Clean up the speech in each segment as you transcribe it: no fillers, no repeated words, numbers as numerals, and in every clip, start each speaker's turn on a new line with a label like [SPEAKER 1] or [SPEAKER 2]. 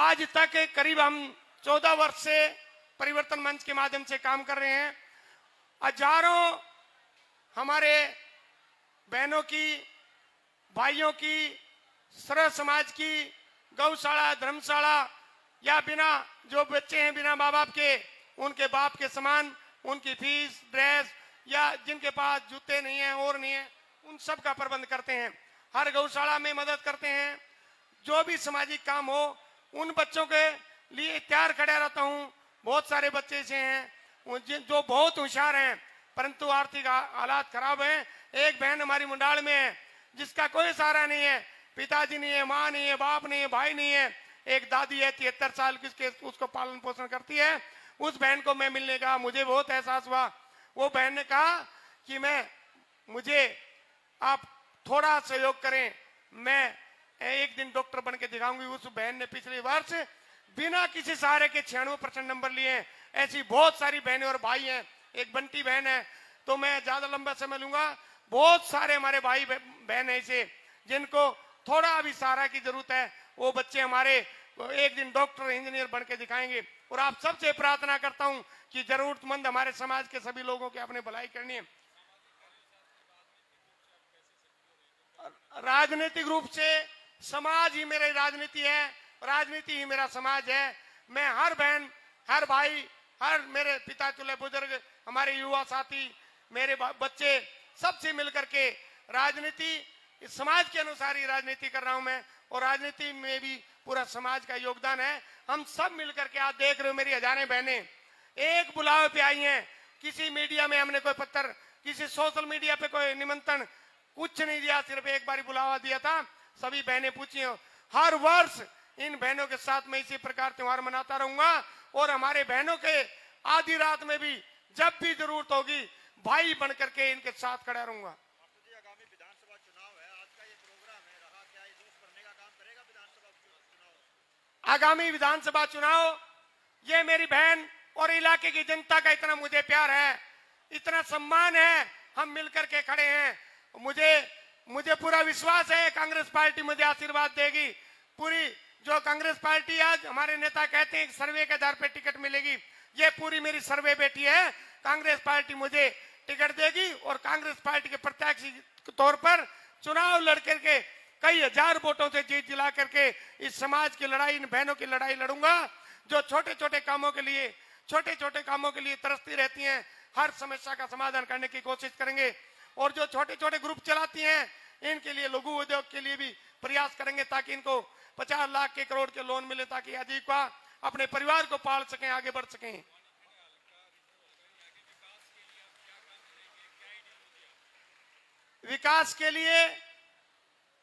[SPEAKER 1] आज तक करीब हम 14 वर्ष से परिवर्तन मंच के माध्यम से काम कर रहे हैं। हजारों हमारे बहनों की, भाइयों की, सर्व समाज की गौशाला, धर्मशाला या बिना जो बच्चे हैं बिना माँ बाप के, उनके बाप के समान उनकी फीस, ड्रेस या जिनके पास जूते नहीं है और नहीं है, उन सब का प्रबंध करते हैं। हर गौशाला में मदद करते हैं। जो भी सामाजिक काम हो उन बच्चों के लिए तैयार खड़ा रहता हूँ। बहुत सारे बच्चे ऐसे हैं जो बहुत होशियार हैं परंतु आर्थिक हालात खराब हैं। एक बहन हमारी मुंडाल में है जिसका कोई सहारा नहीं है, पिताजी नहीं है, माँ नहीं है, बाप नहीं है, भाई नहीं है। एक दादी है 73 साल की, उसको पालन पोषण करती है। उस बहन को मैं मिलने का मुझे बहुत एहसास हुआ। वो बहन ने कहा कि मुझे आप थोड़ा सहयोग करें, मैं एक दिन डॉक्टर बन के दिखाऊंगी। उस बहन ने पिछले वर्ष बिना किसी सहारे के 96% नंबर लिए। ऐसी बहुत सारी बहनें और भाई हैं। एक बंटी बहन है, तो मैं ज्यादा लंबा समय लूंगा। बहुत सारे हमारे भाई बहन ऐसे जिनको थोड़ा भी सहारा की जरूरत है। वो बच्चे हमारे एक दिन डॉक्टर, इंजीनियर बन के दिखाएंगे। और आप सबसे प्रार्थना करता हूं कि जरूरतमंद हमारे समाज के सभी लोगों की आपने भलाई करनी है। राजनीतिक रूप से समाज ही मेरी राजनीति है, राजनीति ही मेरा समाज है। मैं हर बहन, हर भाई, हर मेरे पिता तुल्य बुजुर्ग, हमारे युवा साथी, मेरे बच्चे, सबसे मिलकर के राजनीति, समाज के अनुसार ही राजनीति कर रहा हूं मैं। और राजनीति में भी पूरा समाज का योगदान है। हम सब मिलकर के, आप देख रहे हो मेरी हजारें बहनें एक बुलावे पे आई हैं। किसी मीडिया में हमने कोई पत्र, किसी सोशल मीडिया पे कोई निमंत्रण कुछ नहीं दिया, सिर्फ एक बार बुलावा दिया था। सभी बहनें पूछी हो। हर वर्ष इन बहनों के साथ मैं इसी प्रकार त्योहार मनाता रहूंगा। और हमारे बहनों के आधी रात में भी जब भी जरूरत होगी भाई बन करके इनके साथ खड़ा रहूंगा।
[SPEAKER 2] आगामी विधानसभा चुनाव है, आज का ये प्रोग्राम है, रहा क्या है, जोश भरने का काम करेगा विधानसभा चुनाव?
[SPEAKER 1] आगामी विधानसभा चुनाव, ये मेरी बहन और इलाके की जनता का इतना मुझे प्यार है, इतना सम्मान है, हम मिलकर के खड़े हैं। मुझे पूरा विश्वास है कांग्रेस पार्टी मुझे आशीर्वाद देगी। पूरी जो कांग्रेस पार्टी, आज हमारे नेता कहते हैं सर्वे के आधार पर टिकट मिलेगी, ये पूरी मेरी सर्वे बेटी है। कांग्रेस पार्टी मुझे टिकट देगी और कांग्रेस पार्टी के प्रत्याशी के तौर पर चुनाव लड़ करके कई हजार वोटों से जीत दिला करके इस समाज की लड़ाई, इन बहनों की लड़ाई लड़ूंगा जो छोटे छोटे कामों के लिए तरसती रहती हैं। हर समस्या का समाधान करने की कोशिश करेंगे। और जो छोटे छोटे ग्रुप चलाती हैं इनके लिए, लघु उद्योग के लिए भी प्रयास करेंगे ताकि इनको 50 लाख के, करोड़ के लोन मिले ताकि आजीविका अपने परिवार को पाल सकें, आगे बढ़ सकें। विकास के लिए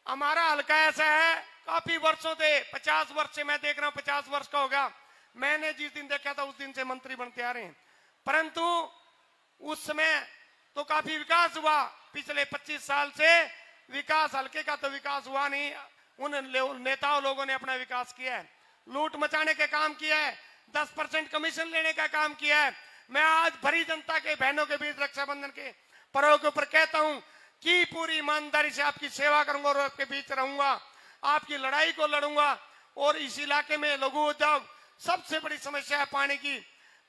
[SPEAKER 1] हमारा हल्का ऐसा है, काफी वर्षों से, 50 वर्ष से मैं देख रहा हूं, 50 वर्ष का होगा मैंने जिस दिन देखा था उस दिन से मंत्री बनते आ रहे हैं। परंतु उस समय तो काफी विकास हुआ। पिछले 25 साल से विकास, हल्के का तो विकास हुआ नहीं। उन नेताओं लोगों ने अपना विकास किया है, लूट मचाने का काम किया है, 10% कमीशन लेने का काम किया है। मैं आज भरी जनता के, बहनों के बीच रक्षाबंधन के पर्व के ऊपर कहता हूं कि पूरी ईमानदारी से आपकी सेवा करूंगा और आपके बीच रहूंगा, आपकी लड़ाई को लड़ूंगा। और इस इलाके में लघु उद्योग, सबसे बड़ी समस्या है पानी की।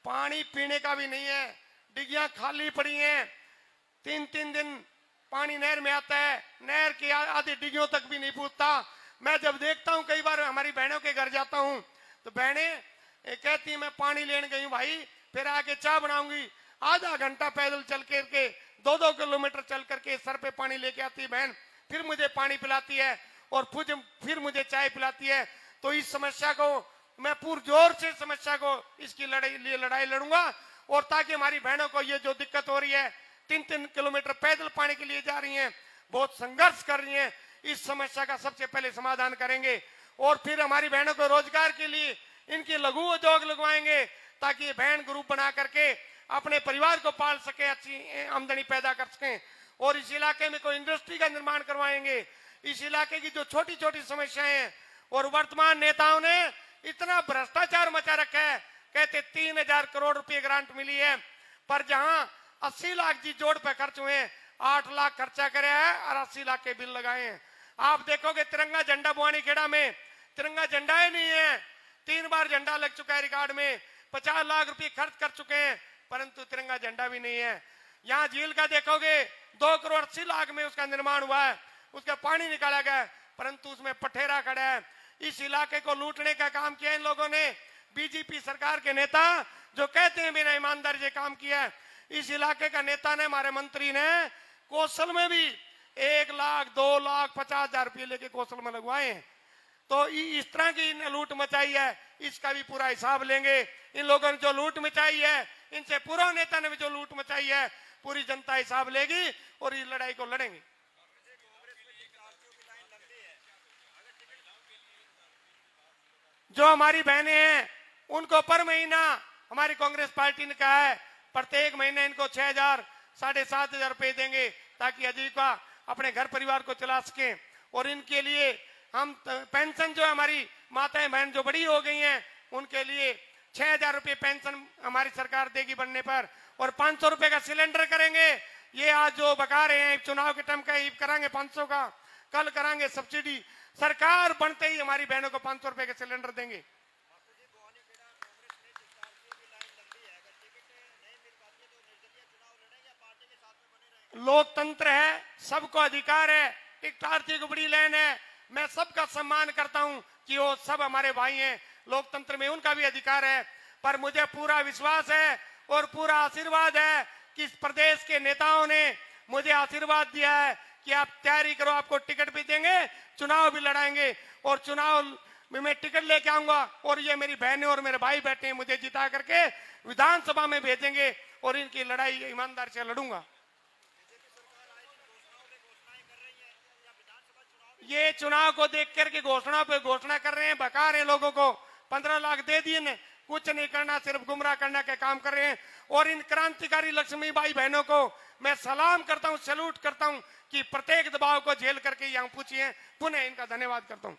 [SPEAKER 1] पानी पीने का भी नहीं है, डिगियां खाली पड़ी हैं। 3-3 दिन पानी नहर में आता है, नहर की आधी डिगियों तक भी नहीं पूछता। मैं जब देखता हूं, कई बार हमारी बहनों के घर जाता हूं तो बहनें कहती हैं मैं पानी लेने गई हूं भाई, फिर आके चाय बनाऊंगी। आधा घंटा पैदल चल करके 2-2 किलोमीटर चल करके सर पे पानी लेके आती है बहन, फिर मुझे पानी पिलाती है और फिर मुझे चाय पिलाती है। तो इस समस्या को मैं पुरजोर से, समस्या को, इसकी लड़ाई लड़ूंगा। और ताकि हमारी बहनों को ये जो दिक्कत हो रही है, 3-3 किलोमीटर पैदल पानी के लिए जा रही हैं, बहुत संघर्ष कर रही हैं, इस समस्या का सबसे पहले समाधान करेंगे। और फिर हमारी बहनों को रोजगार के लिए इनके लघु उद्योग लगवाएंगे ताकि बहन ग्रुप बना करके अपने परिवार को पाल सके, अच्छी आमदनी पैदा कर सकें। और इस इलाके में कोई इंडस्ट्री का निर्माण करवाएंगे। इस इलाके की जो छोटी छोटी समस्याएं हैं, और वर्तमान नेताओं ने इतना भ्रष्टाचार मचा रखा है, कहते 3000 करोड़ रुपए ग्रांट मिली है, पर जहां 80 लाख जी जोड़ पे खर्च हुए, 8 लाख खर्चा करे है और 80 लाख के बिल लगाए हैं। आप देखोगे तिरंगा झंडा बुआनी खेड़ा में तिरंगा झंडा ही नहीं है। 3 बार झंडा लग चुका है रिकॉर्ड में, 50 लाख रुपए खर्च कर चुके हैं, परंतु तिरंगा झंडा भी नहीं है। यहाँ झील का देखोगे 2 करोड़ 80 लाख में उसका निर्माण हुआ है, उसका पानी निकाला गया है, परंतु उसमें पठेरा खड़ा है। इस इलाके को लूटने का काम किया इन लोगों ने। बीजेपी सरकार के नेता जो कहते हैं बिना ईमानदारी से काम किया है, इस इलाके का नेता ने, हमारे मंत्री ने कौशल में भी 1 लाख 2 लाख 50 हजार रुपये लेके कौशल में लगवाए हैं। तो इस तरह की लूट मचाई है, इसका भी पूरा हिसाब लेंगे। इन लोगों ने जो लूट मचाई है, इनसे पूर्व नेता ने भी जो लूट मचाई है, पूरी जनता हिसाब लेगी और इस लड़ाई को लड़ेंगे। जो हमारी बहनें हैं उनको पर महीना हमारी कांग्रेस पार्टी ने कहा है प्रत्येक महीने इनको 6,000 7,500 रुपए देंगे ताकि आजीविका अपने घर परिवार को चला सके। और इनके लिए हम पेंशन जो हमारी माताएं बहन जो बड़ी हो गई हैं उनके लिए 6,000 रुपए पेंशन हमारी सरकार देगी बनने पर, और 500 रुपए का सिलेंडर करेंगे। ये आज जो बका रहे हैं चुनाव के टाइम का करांगे 500 का, कल करांगे सब्सिडी। सरकार बनते ही हमारी बहनों को 500 रुपए का सिलेंडर देंगे। लोकतंत्र है, सबको अधिकार है, एक आर्थिक बड़ी लाइन है। मैं सबका सम्मान करता हूं कि वो सब हमारे भाई हैं, लोकतंत्र में उनका भी अधिकार है। पर मुझे पूरा विश्वास है और पूरा आशीर्वाद है कि इस प्रदेश के नेताओं ने मुझे आशीर्वाद दिया है कि आप तैयारी करो, आपको टिकट भी देंगे, चुनाव भी लड़ाएंगे और चुनाव में मैं टिकट लेके आऊंगा। और ये मेरी बहनें और मेरे भाई बैठे हैं, मुझे जिता करके विधानसभा में भेजेंगे और इनकी लड़ाई ईमानदार से लड़ूंगा। ये चुनाव को देख करके घोषणा पे घोषणा कर रहे हैं, बका रहे हैं लोगों को। 15 लाख दे दिए ने, कुछ नहीं करना, सिर्फ गुमराह करने के काम कर रहे हैं। और इन क्रांतिकारी लक्ष्मीबाई बहनों को मैं सलाम करता हूं, सैल्यूट करता हूं कि प्रत्येक दबाव को झेल करके यहाँ पूछिए। पुनः इनका धन्यवाद करता हूं।